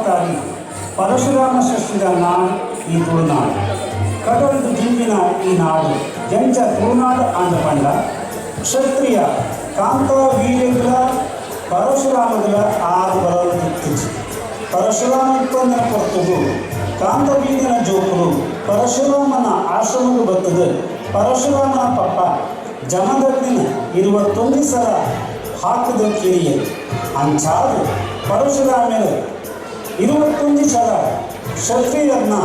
ಮಾತಾಡಿ ಪರಶುರಾಮ ಸೃಷ್ಟಿದ ನಾಡು ಈ ತುಳುನಾಡು. ಕಡಲದು ಜಿಂಪಿನ ಈ ನಾಡು ಜಂಚ ತುಳುನಾಡು ಅಂದ ಪಂಡ ಕ್ಷತ್ರಿಯ ಕಾಂತ ವೀರ್ಯಗಳ ಪರಶುರಾಮಗಳ ಆರು ಬರಲು ತಿತ್ತಿಸಿ ಪರಶುರಾಮ ಇತ್ತೊಂದರ ಕೊರತುಗು ಕಾಂತ ಬೀದಿನ ಜೋಕುಲು ಪರಶುರಾಮನ ಆಶ್ರಮದ ಬತ್ತದ ಪರಶುರಾಮನ ಪಪ್ಪ ಜಮದಗ್ನಿನ 21 ಸಲ ಹಾಕದ ಕಿರಿಯರು ಅಂಚಾದ ಪರಶುರಾಮರು 21 ಸಲ ಕ್ಷತ್ರಿಯರನ್ನ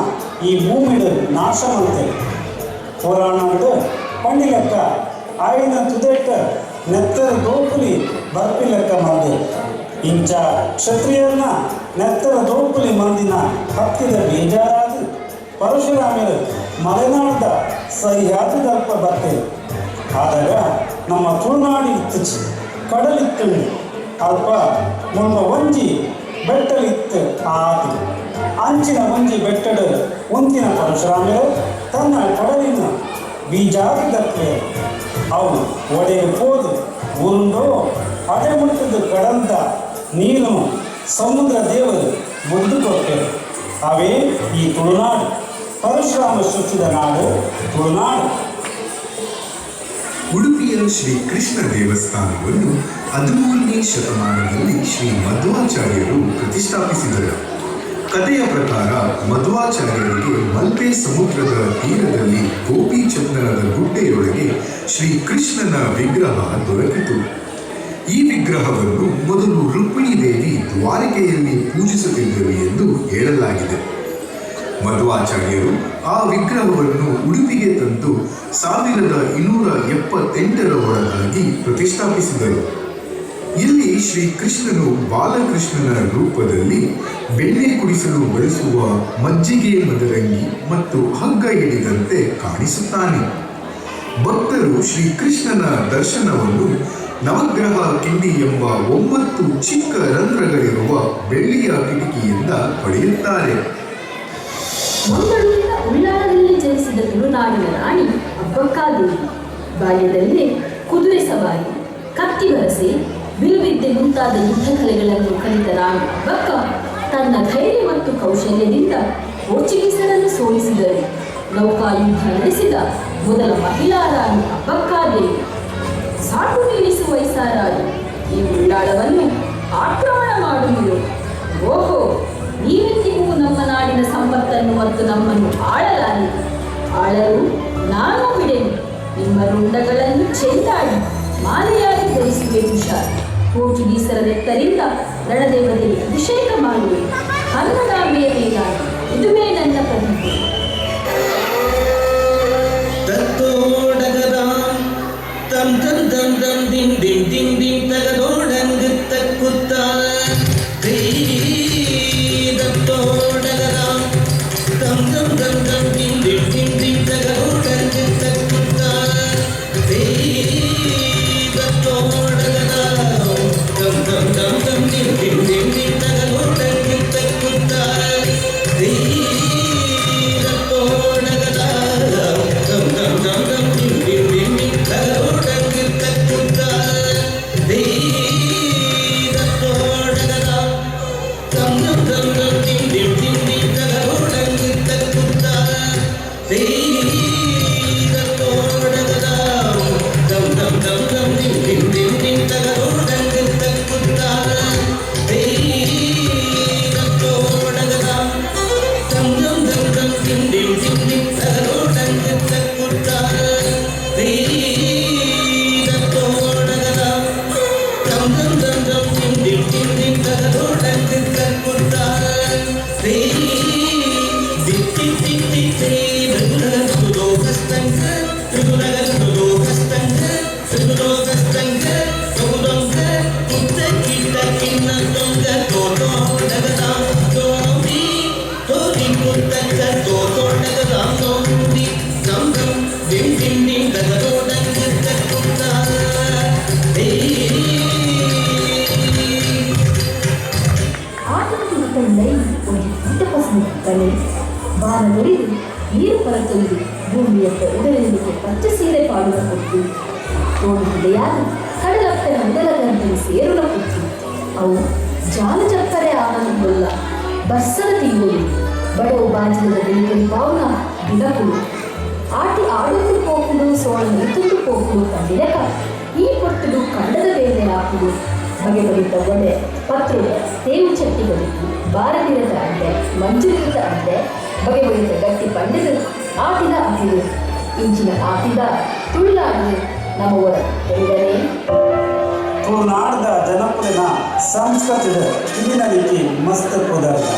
ಈ ಭೂಮಿಡು ನಾಶ ಮಾಡ್ತಾರೆ. ಪುರಾಣಗಳು ಪಂಡಿಲೆಕ್ಕ ಆಯಿನ ತುದೆಟ್ಟ ನೆತ್ತರ ದೋಪುಲಿ ಬರ್ಪಿಲೆಕ್ಕ ಮಂದಿ ಇಂಚ ಕ್ಷತ್ರಿಯರನ್ನ ನೆತ್ತರ ದೋಪುಲಿ ಮಂದಿನ ಹತ್ತಿದ ಬೇಜಾರಾದ ಪರಶುರಾಮರು ಮಲೆನಾಡದ ಸಹ್ಯಾದ ದರ್ಪ ಬರ್ತೇವೆ. ಆದಾಗ ನಮ್ಮ ತುಳುನಾಡು ಇತ್ತಿಚ್ಚು ಕಡಲಿತ್ತು ಅಲ್ಪ ಮುಂದ ಒಂಜಿ ಬೆಟ್ಟಲಿತ್ತು ಆತು ಅಂಚಿನ ಒಂಜಿ ಬೆಟ್ಟದ ಒಂದಿನ ಪರಶುರಾಮರು ತನ್ನ ಕಡಲಿನ ಬೀಜಾದಿದ್ದಕ್ಕೆ ಅವು ಒಡೆಯ ಹೋದು ಉರುಂಡೋ ಅಡೆ ಮುಟ್ಟದ ಕಡಂತ ನೀನು ಸಮುದ್ರ ದೇವರು ಬುದ್ಧು ಕೊಟ್ಟರು. ಅವೇ ಈ ತುಳುನಾಡು, ಪರಶುರಾಮ ಸೃಷ್ಟಿದ ನಾಡು ತುಳುನಾಡು. ಉಡುಪಿಯ ಶ್ರೀ ಕೃಷ್ಣ ದೇವಸ್ಥಾನವನ್ನು 13ನೇ ಶತಮಾನದಲ್ಲಿ ಶ್ರೀ ಮಧ್ವಾಚಾರ್ಯರು ಪ್ರತಿಷ್ಠಾಪಿಸಿದರು. ಕಥೆಯ ಪ್ರಕಾರ ಮಧ್ವಾಚಾರ್ಯರಿಗೆ ಮಲ್ಪೆ ಸಮುದ್ರದ ತೀರದಲ್ಲಿ ಗೋಪಿಚಂದನದ ಗುಡ್ಡೆಯೊಳಗೆ ಶ್ರೀ ಕೃಷ್ಣನ ವಿಗ್ರಹ ದೊರಕಿತು. ಈ ವಿಗ್ರಹವನ್ನು ಮೊದಲು ರುಕ್ಮಿಣಿ ದೇವಿ ದ್ವಾರಕೆಯಲ್ಲಿ ಪೂಜಿಸುತ್ತಿದ್ದರು ಎಂದು ಹೇಳಲಾಗಿದೆ. ಮಧ್ವಾಚಾರ್ಯರು ಆ ವಿಗ್ರಹವನ್ನು ಉಡುಪಿಗೆ ತಂದು 1278ರ ಒಳಗಾಗಿ ಪ್ರತಿಷ್ಠಾಪಿಸಿದರು. ಇಲ್ಲಿ ಶ್ರೀಕೃಷ್ಣನು ಬಾಲಕೃಷ್ಣನ ರೂಪದಲ್ಲಿ ಬೆಣ್ಣೆ ಕುಡಿಸಲು ಬಳಸುವ ಮಜ್ಜಿಗೆ ಮದರಂಗಿ ಮತ್ತು ಹಗ್ಗ ಹಿಡಿದಂತೆ ಕಾಣಿಸುತ್ತಾನೆ. ಭಕ್ತರು ಶ್ರೀಕೃಷ್ಣನ ದರ್ಶನವನ್ನು ನವಗ್ರಹ ಕಿಂಡಿ ಎಂಬ 9 ಚಿಕ್ಕ ರಂಧ್ರಗಳಿರುವ ಬೆಳ್ಳಿಯ ಕಿಟಕಿಯಿಂದ ಪಡೆಯುತ್ತಾರೆ. ಮಂಗಳೂರಿನ ಉಳ್ಳಾಲದಲ್ಲಿ ಜನಿಸಿದ ತುಳುನಾಡಿನ ರಾಣಿ ಅಬ್ಬಕ್ಕಾದೇವಿ ಬಾಲ್ಯದಲ್ಲೇ ಕುದುರೆ ಸವಾರಿ, ಕತ್ತಿ ವರಸೆ, ಬಿಲ್ವಿದ್ಯೆ ಮುಂತಾದ ಯುದ್ಧ ಕಲೆಗಳನ್ನು ಕಲಿತ ರಾಣಿ ಅಬ್ಬಕ್ಕ ತನ್ನ ಧೈರ್ಯ ಮತ್ತು ಕೌಶಲ್ಯದಿಂದ ಪೋರ್ಚುಗೀಸರನ್ನು ಸೋಲಿಸಿದರು. ನೌಕಾಯುದ್ಧ ನಡೆಸಿದ ಮೊದಲ ಮಹಿಳಾ ರಾಣಿ ಅಬ್ಬಕ್ಕಾದೇವಿ. ಸಾಕು ನಿಲ್ಲಿಸುವ ವಯಸ್ಸಾರಾಗಿ ಈ ಉಳ್ಳಾಳವನ್ನು ಆಕ್ರಮಣ ಮಾಡುವುದು. ಓಹೋ, ನೀವೆಂದಿಗೂ ನಮ್ಮ ನಾಡಿನ ಸಂಪತ್ತನ್ನು ಮತ್ತು ನಮ್ಮನ್ನು ಆಳಲು ನಾನು ಬಿಡೆನು. ನಿಮ್ಮ ರುಂಡಗಳನ್ನು ಚೆಂದಾಡಿ ಮಾಲೆಯಾಗಿ ಧರಿಸುವೆ ಹುಷಾರ್. ಪೋರ್ಚುಗೀಸರ ನೆತ್ತರಿಂದ ರಣದೇವತೆಗೆ ಅಭಿಷೇಕ ಮಾಡುವೆ. ಕನ್ನಡಾಂಬೆಯ ಮೇಲಾಗಿ ಇದುವೇ ನನ್ನ ಪ್ರತಿಜ್ಞೆ. தம் தம் தம் தம் தின் தின் தின் தின் தகதோடங்கு தக்குத்தா தத்தோடகதாம் தம் தம் தம் தம் தின் தின் தின் தின் தகதோடங்கு தக்குத்தா தத்தோடகதாம் தம் தம் தம் தம் தின் தின் தின் தின் தகதோடங்கு தக்குத்தா தத்தோடகதாம் தம் தம் தம் தம் தின் தின் தின் தின் தகதோடங்கு தக்குத்தா ಬಾನದೊರಿದು ನೀರು ಹೊರತೊಂದು ಭೂಮಿಯತ್ತ ಉಡಲಿಕ್ಕೆ ಪಚ್ಚ ಸೀರೆ ಪಾಡುವ ಕೊಟ್ಟು ತೋಡು ಹಿಡಿಯಾದ ಕಡಲಪ್ಪನ ಮೊದಲ ಗಂಟೆ ಸೇರುವ ಕೊಟ್ಟು ಅವು ಜಾಲ ಚಪ್ಪರೆ ಆನಂದಗೊಲ್ಲ ಬಸ್ಸರ ತೀಗೋಲು ಬಡವ ಬಾಂಜಿದ ಬೆಳಿಗ್ಗೆ ಪಾವನ ದಿನಕುಳು ಆಟಿ ಆಡುಕು ಪೋಕುಡು ಸೋಳನ್ನು ಇತ್ತುಂಡು ಪೋಕುಡು ಕಂಡಿನಕ ಈ ಪೊಟ್ಟುಡು ಕಂಡದ ಬೇರೆ ಹಾಕುಡು ಬಗೆ ಬಗೆತ ಒಡೆ ಪತ್ರುಡ ತೇವು ಚಟ್ಟಿಗಳಿದ್ದು ಬಾರದಿರದ ಅಡ್ಡೆ ಮಂಜುರಿದ ಅಡ್ಡೆ ಬಗೆ ಬಗೆತ ಗಟ್ಟಿ ಪಂಡಿದು ಆಟಿದ ಅತಿರು ಇಂಚಿನ ಆಟಿದ ತುಳ್ಳಾಡಿದೆ ನಮ್ಮವರ ಹೇಳಿದನೇ ತುಳುನಾಡದ ಜನಪದ ಸಂಸ್ಕೃತದ ಕಿವಿನಲಿಕೆ ಮಸ್ತ್ ಪದಾರ್ಥ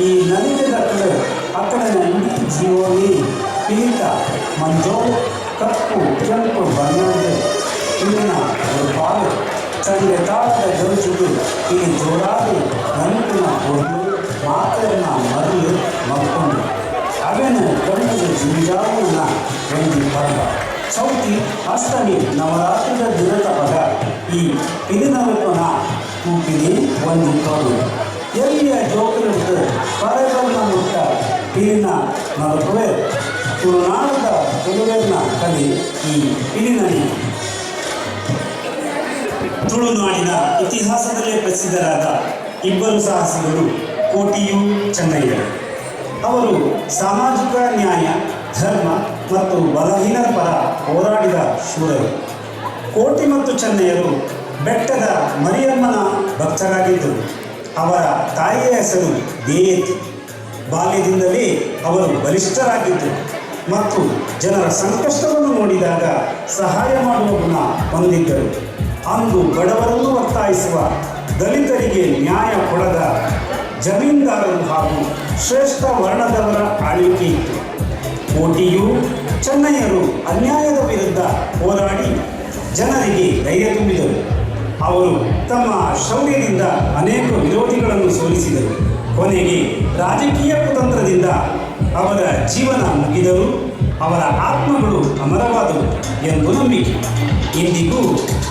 ಈ ನದಿಗೆ ದಕ್ಕಲು ಅಕ್ಕಡಿನ ಇಡೀ ಜೀವನಿ ಪೀತ ಮಂಜೋಳು ಕಪ್ಪು ಕೆಂಪು ಬಣ್ಣದ ಇಲ್ಲಿನ ಒಂದು ಪಾಲು ಚಂಡೆ ತಾಳದ ಗರುಚುದು ಇಲ್ಲಿ ಜೋರಾಗಿ ನನುಕಿನ ಹೊರಲು ಮಾತರನ್ನ ಮರಳು ಮಕ್ಕೊಂಡು ಅವೇನು ಗಂಡದ ಜಿಂಜಾವುನ ಒಂದು ಪರ್ವ ಚೌತಿ ಅಷ್ಟಮಿ ನವರಾತ್ರಿಯ ದಿನದ ಪದ ಈ ಪಿಲಿನಲುಪನ ಕೂಪಿನಿ ಒಂದು ತೋರು ಎಲ್ಲಿಯ ಜೋಕುಲಿಟ್ಟು ಪರಗಲ್ನ ಮುಟ್ಟ ಪಿಲಿನ ನಲುಪುವೆ ತುಳುನಾಡದ ತುಳುವೆರ್ನ ಕಲಿ ಈ ಪಿಲಿನಲ್ಲಿ ತುಳುನಾಡಿನ ಇತಿಹಾಸದಲ್ಲೇ ಪ್ರಸಿದ್ಧರಾದ ಇಬ್ಬರು ಸಾಹಸಿಗಳು ಕೋಟಿಯು ಚೆನ್ನಯ್ಯರು. ಅವರು ಸಾಮಾಜಿಕ ನ್ಯಾಯ ಧರ್ಮ ಮತ್ತು ಬಲಹೀನರ ಪರ ಹೋರಾಡಿದ ಶೂರರು. ಕೋಟಿ ಮತ್ತು ಚೆನ್ನಯ್ಯರು ಬೆಟ್ಟದ ಮರಿಯಮ್ಮನ ಭಕ್ತರಾಗಿದ್ದರು. ಅವರ ತಾಯಿಯ ಹೆಸರು ದೇಯತಿ. ಬಾಲ್ಯದಿಂದಲೇ ಅವರು ಬಲಿಷ್ಠರಾಗಿದ್ದರು ಮತ್ತು ಜನರ ಸಂಕಷ್ಟವನ್ನು ನೋಡಿದಾಗ ಸಹಾಯ ಮಾಡುವ ಗುಣ ಹೊಂದಿದ್ದರು. ಅಂದು ಬಡವರನ್ನು ಒತ್ತಾಯಿಸುವ, ದಲಿತರಿಗೆ ನ್ಯಾಯ ಕೊಡದ ಜಮೀನ್ದಾರರು ಹಾಗೂ ಶ್ರೇಷ್ಠ ವರ್ಣದವರ ಆಳ್ವಿಕೆ ಇತ್ತು. ಕೋಟಿಯು ಚೆನ್ನಯ್ಯರು ಅನ್ಯಾಯದ ವಿರುದ್ಧ ಹೋರಾಡಿ ಜನರಿಗೆ ಧೈರ್ಯ ತುಂಬಿದರು. ಅವರು ತಮ್ಮ ಶೌರ್ಯದಿಂದ ಅನೇಕ ವಿರೋಧಿಗಳನ್ನು ಸೋಲಿಸಿದರು. ಕೊನೆಗೆ ರಾಜಕೀಯ ಕುತಂತ್ರದಿಂದ ಅವರ ಜೀವನ ಮುಗಿದರು, ಅವರ ಆತ್ಮಗಳು ಅಮರವಾದವು ಎಂದು ನಂಬಿಕೆ. ಇಂದಿಗೂ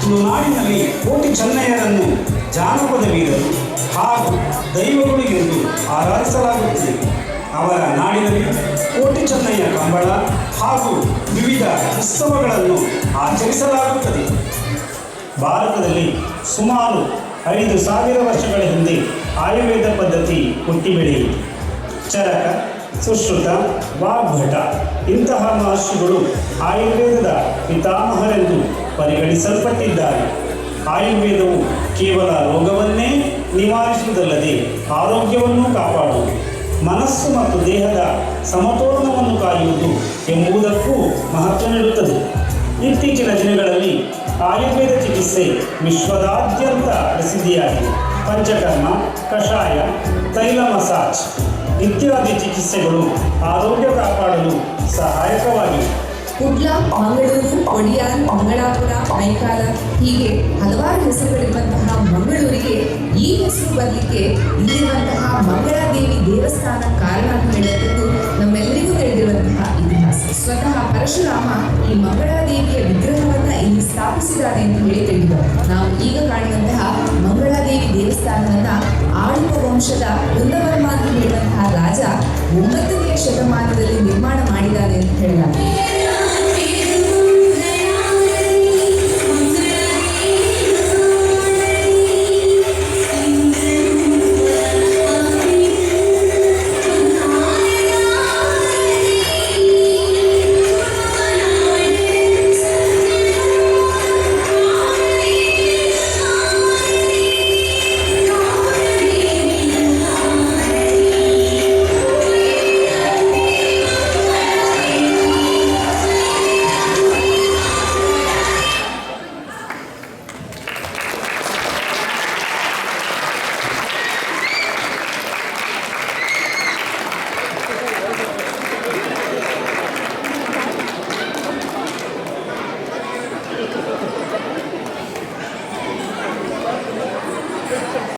ತುಳುನಾಡಿನಲ್ಲಿ ಕೋಟಿ ಚೆನ್ನಯ್ಯರನ್ನು ಜಾನಪದ ವೀರರು ಹಾಗೂ ದೈವಗಳು ಎಂದು ಆರಾಧಿಸಲಾಗುತ್ತದೆ. ಅವರ ನಾಡಿನಲ್ಲಿ ಕೋಟಿ ಚೆನ್ನಯ್ಯ ಕಂಬಳ ಹಾಗೂ ವಿವಿಧ ಉತ್ಸವಗಳನ್ನು ಆಚರಿಸಲಾಗುತ್ತದೆ. ಭಾರತದಲ್ಲಿ ಸುಮಾರು 5,000 ವರ್ಷಗಳ ಹಿಂದೆ ಆಯುರ್ವೇದ ಪದ್ಧತಿ ಹುಟ್ಟಿ ಬೆಳೆಯಿತು. ಚರಕ, ಸುಶ್ರುತ, ವಾಗ್ಭಟ ಇಂತಹ ಮಹರ್ಷಿಗಳು ಆಯುರ್ವೇದದ ಪಿತಾಮಹರೆಂದು ಪರಿಗಣಿಸಲ್ಪಟ್ಟಿದ್ದಾರೆ. ಆಯುರ್ವೇದವು ಕೇವಲ ರೋಗವನ್ನೇ ನಿವಾರಿಸುವುದಲ್ಲದೆ ಆರೋಗ್ಯವನ್ನು ಕಾಪಾಡುವುದು, ಮನಸ್ಸು ಮತ್ತು ದೇಹದ ಸಮತೋಲನವನ್ನು ಕಾಯುವುದು ಎಂಬುದಕ್ಕೂ ಮಹತ್ವ ನೀಡುತ್ತದೆ. ಇತ್ತೀಚಿನ ದಿನಗಳಲ್ಲಿ ಆಯುರ್ವೇದ ಚಿಕಿತ್ಸೆ ವಿಶ್ವದಾದ್ಯಂತ ಪ್ರಸಿದ್ಧಿಯಾಗಿದೆ. ಪಂಚಕರ್ಮ, ಕಷಾಯ, ತೈಲ ಮಸಾಜ್ ಇತ್ಯಾದಿ ಚಿಕಿತ್ಸೆಗಳು ಆರೋಗ್ಯ ಕಾಪಾಡಲು ಸಹಾಯಕವಾಗಿವೆ. ಕುಡ್ಲ, ಮಂಗಳೂರು, ಒಡಿಯಾರ್, ಮಂಗಳಾಪುರ, ಮೈಕಾಲ ಹೀಗೆ ಹಲವಾರು ಹೆಸರುಗಳಿರುವಂತಹ ಮಂಗಳೂರಿಗೆ ಈ ಹೆಸರು ಬರಲಿಕ್ಕೆ ಇಲ್ಲಿರುವಂತಹ ಮಂಗಳಾದೇವಿ ದೇವಸ್ಥಾನ ಕಾರಣ ಅಂತ ಹೇಳುವಂಥದ್ದು ನಮ್ಮೆಲ್ಲರಿಗೂ ತಿಳಿದಿರುವಂತಹ ಇತಿಹಾಸ. ಸ್ವತಃ ಪರಶುರಾಮ ಈ ಮಂಗಳಾದೇವಿಯ ವಿಗ್ರಹವನ್ನ ಇಲ್ಲಿ ಸ್ಥಾಪಿಸಿದ್ದಾರೆ ಅಂತ ಹೇಳಿ ತಿಳಿದಿದ್ದಾರೆ. ನಾವು ಈಗ ಕಾಣುವಂತಹ ಮಂಗಳಾದೇವಿ ದೇವಸ್ಥಾನವನ್ನ ಆಳುವ ವಂಶದ ಕುಂದವರ್ಮ ಅಂತ ಹೇಳುವಂತಹ ರಾಜ 9ನೇ ಶತಮಾನದಲ್ಲಿ ನಿರ್ಮಾಣ ಮಾಡಿದ್ದಾರೆ ಅಂತ ಹೇಳಲಾಗಿದೆ.